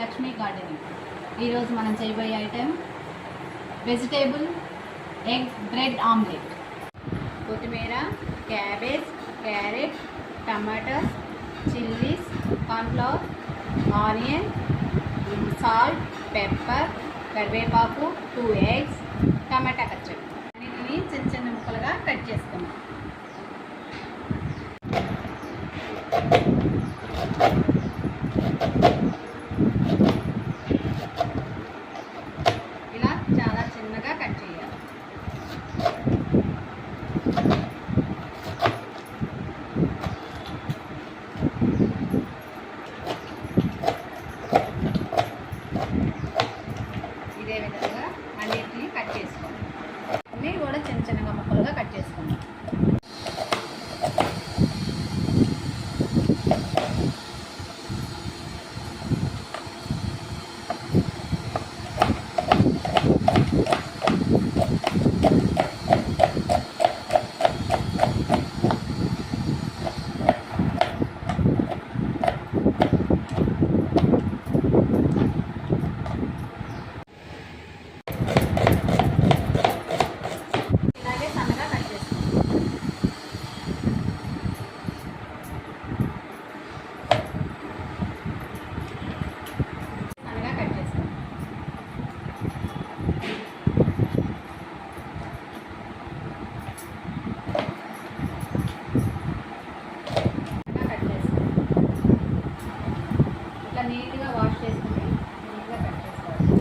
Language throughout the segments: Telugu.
లక్ష్మీ గార్డెనింగ్. ఈరోజు మనం చేయబోయే item vegetable egg bread omelette. కొత్తిమీర, cabbage, carrot, tomatoes, chillies, cornflower, onion, salt, pepper, కరివేపాకు, 2 eggs, టమాటా కచ్చప్ అన్నిటిని చిన్న చిన్న ముక్కలుగా కట్ చేసుకున్నాం. ఇలా చాలా చిన్నగా కట్ చేయాలి. ఇదే విధంగా అన్నిటిని కట్ చేసుకోండి. అన్నీ కూడా చిన్న చిన్నగా ముక్కలుగా కట్ చేసుకోండి. నీట్గా వాష్ చేసుకుని నీట్గా కట్ చేసుకోవాలి.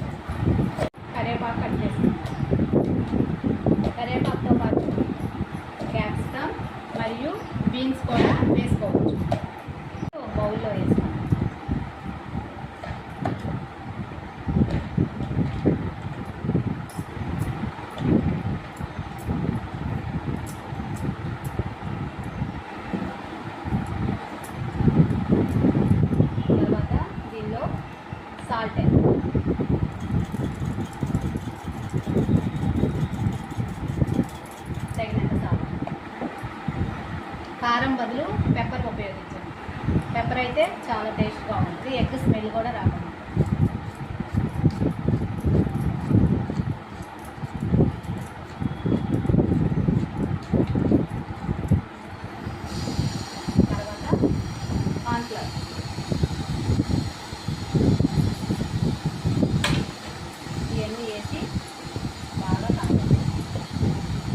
కరివేపాకు కట్ చేసుకోవాలి. కరివేపాకుతో పాటు క్యాప్సికమ్ మరియు బీన్స్ కూడా వేసుకోవచ్చు. ఒక బౌల్లో వేసుకోవాలి. సాల్ట్ తగినంత సాల్ట్. కారం బదులు పెప్పర్ ఉపయోగించండి. పెప్పర్ అయితే చాలా టేస్ట్గా ఉంటుంది. ఎగ్ స్మెల్ కూడా రాకుండా. తర్వాత కార్న్ఫ్లవర్ ఇవన్నీ వేసి బాగా కలపాలి.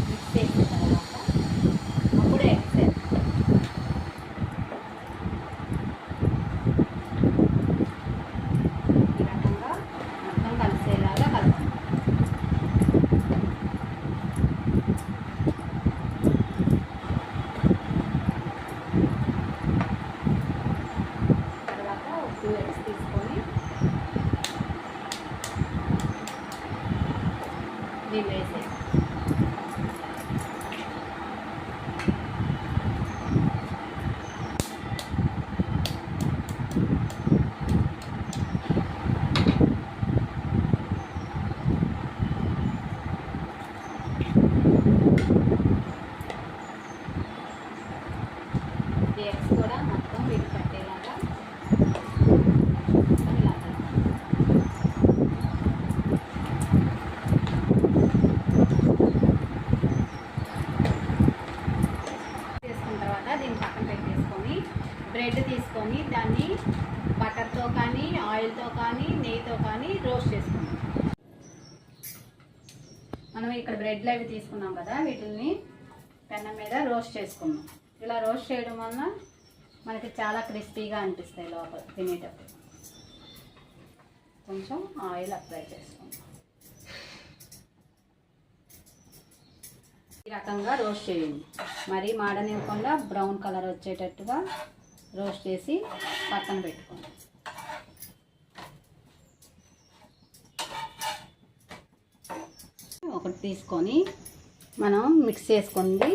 మిక్స్ చేసిన తర్వాత అప్పుడే ఎగ్స్ ఈ రకంగా మొత్తం కలిసేలాగా కలపాలి. తర్వాత 2 eggs తీసుకొని దీన్ని వేసేసి ఈ ఎగ్స్ కూడా మొత్తం వీటి పట్టేలాగా ఇలా చేసుకున్న తర్వాత దీన్ని పక్కన పెట్టేసుకొని బ్రెడ్ తీసుకొని దాన్ని బటర్తో కానీ ఆయిల్తో కానీ నెయ్యితో కానీ రోస్ట్ చేసుకుంటాం. మనం ఇక్కడ బ్రెడ్లు అవి తీసుకున్నాం కదా, వీటిని పెనం మీద రోస్ట్ చేసుకున్నాం. ఇలా రోస్ట్ చేయడం వలన మనకి చాలా క్రిస్పీగా అనిపిస్తాయి లోపల తినేటప్పుడు. కొంచెం ఆయిల్ అప్లై చేసుకుంటాం. ఈ రకంగా రోస్ట్ చేయండి. మరీ మాడనివ్వకుండా బ్రౌన్ కలర్ వచ్చేటట్టుగా రోస్ట్ చేసి పక్కన పెట్టుకోండి. ఒకటి తీసుకొని మనం మిక్స్ చేసుకుంది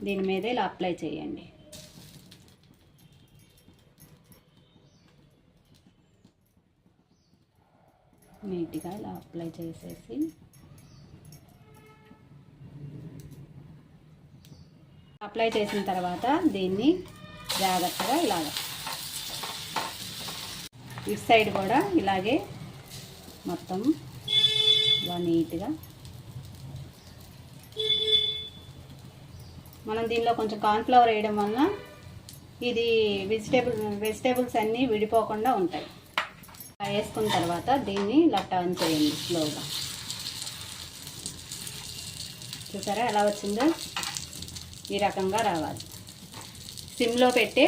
దీని మీద ఇలా అప్లై చేయండి. నీట్గా ఇలా అప్లై చేసేసి అప్లై చేసిన తర్వాత దీన్ని జాగ్రత్తగా ఇలాగ ఇటు సైడ్ కూడా ఇలాగే మొత్తం ఇలా నీట్గా మనం దీనిలో కొంచెం కార్న్ఫ్లవర్ వేయడం వల్ల ఇది వెజిటేబుల్స్ అన్నీ విడిపోకుండా ఉంటాయి. వేసుకున్న తర్వాత దీన్ని ఇలా టర్న్ చేయండి స్లోగా. చూసారా ఎలా వచ్చిందో? ఈ రకంగా రావాలి. సిమ్లో పెట్టే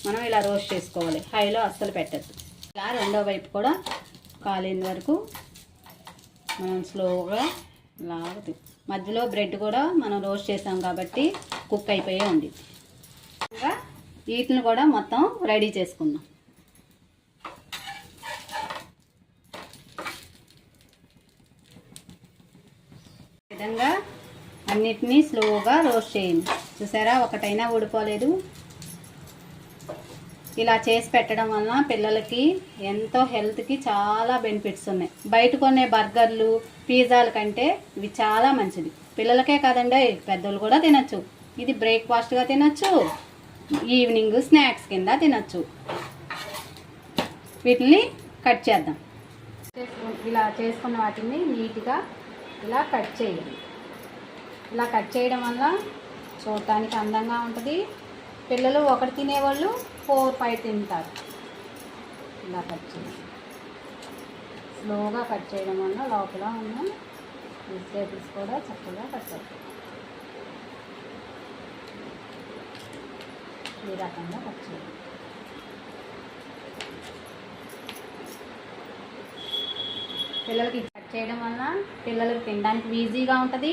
మనం ఇలా రోస్ట్ చేసుకోవాలి, హైలో అస్సలు పెట్టద్దు. ఇలా రెండో వైపు కూడా కాలేని వరకు మనం స్లోగా లాగుతూ, మధ్యలో బ్రెడ్ కూడా మనం రోస్ట్ చేసాం కాబట్టి కుక్ అయిపోయే ఉంది. ఇంకా వీటిని కూడా మొత్తం రెడీ చేసుకుందాం. ఈ విధంగా అన్నిటినీ స్లోగా రోస్ట్ చేయండి. చూసారా, ఒకటైనా ఊడిపోలేదు. ఇలా చేసి పెట్టడం వలన పిల్లలకి ఎంతో హెల్త్కి చాలా బెనిఫిట్స్ ఉన్నాయి. బయట కొనే బర్గర్లు పిజ్జాల కంటే ఇవి చాలా మంచిది. పిల్లలకే కాదండి, పెద్దలు కూడా తినచ్చు. ఇది బ్రేక్ఫాస్ట్గా తినచ్చు, ఈవినింగ్ స్నాక్స్ కింద తినచ్చు. వీటిని కట్ చేద్దాం. ఇలా చేసుకున్న వాటిని నీట్గా ఇలా కట్ చేయాలి. ఇలా కట్ చేయడం వల్ల చూడటానికి అందంగా ఉంటుంది. పిల్లలు ఒకటి తినేవాళ్ళు 4-5 తింటారు. ఇలా కట్ చేయాలి. స్లోగా కట్ చేయడం వల్ల లోపల ఉన్న వెజిటేబుల్స్ కూడా చక్కగా కట్ అవుతాయి. ఈ రకంగా కట్ చేయాలి. పిల్లలకి కట్ చేయడం వల్ల పిల్లలకి తినడానికి ఈజీగా ఉంటుంది,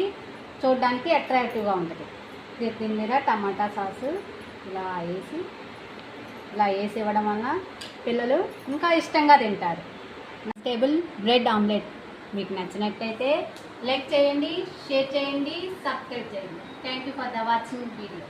చూడడానికి అట్రాక్టివ్గా ఉంటుంది. దీని మీద టమాటా సాసు ఇలా వేసి ఇవ్వడం వల్ల పిల్లలు ఇంకా ఇష్టంగా తింటారు. టేబుల్ బ్రెడ్ ఆమ్లెట్ మీకు నచ్చినట్టయితే లైక్ చేయండి, షేర్ చేయండి, సబ్స్క్రైబ్ చేయండి. Thank you for the watching video.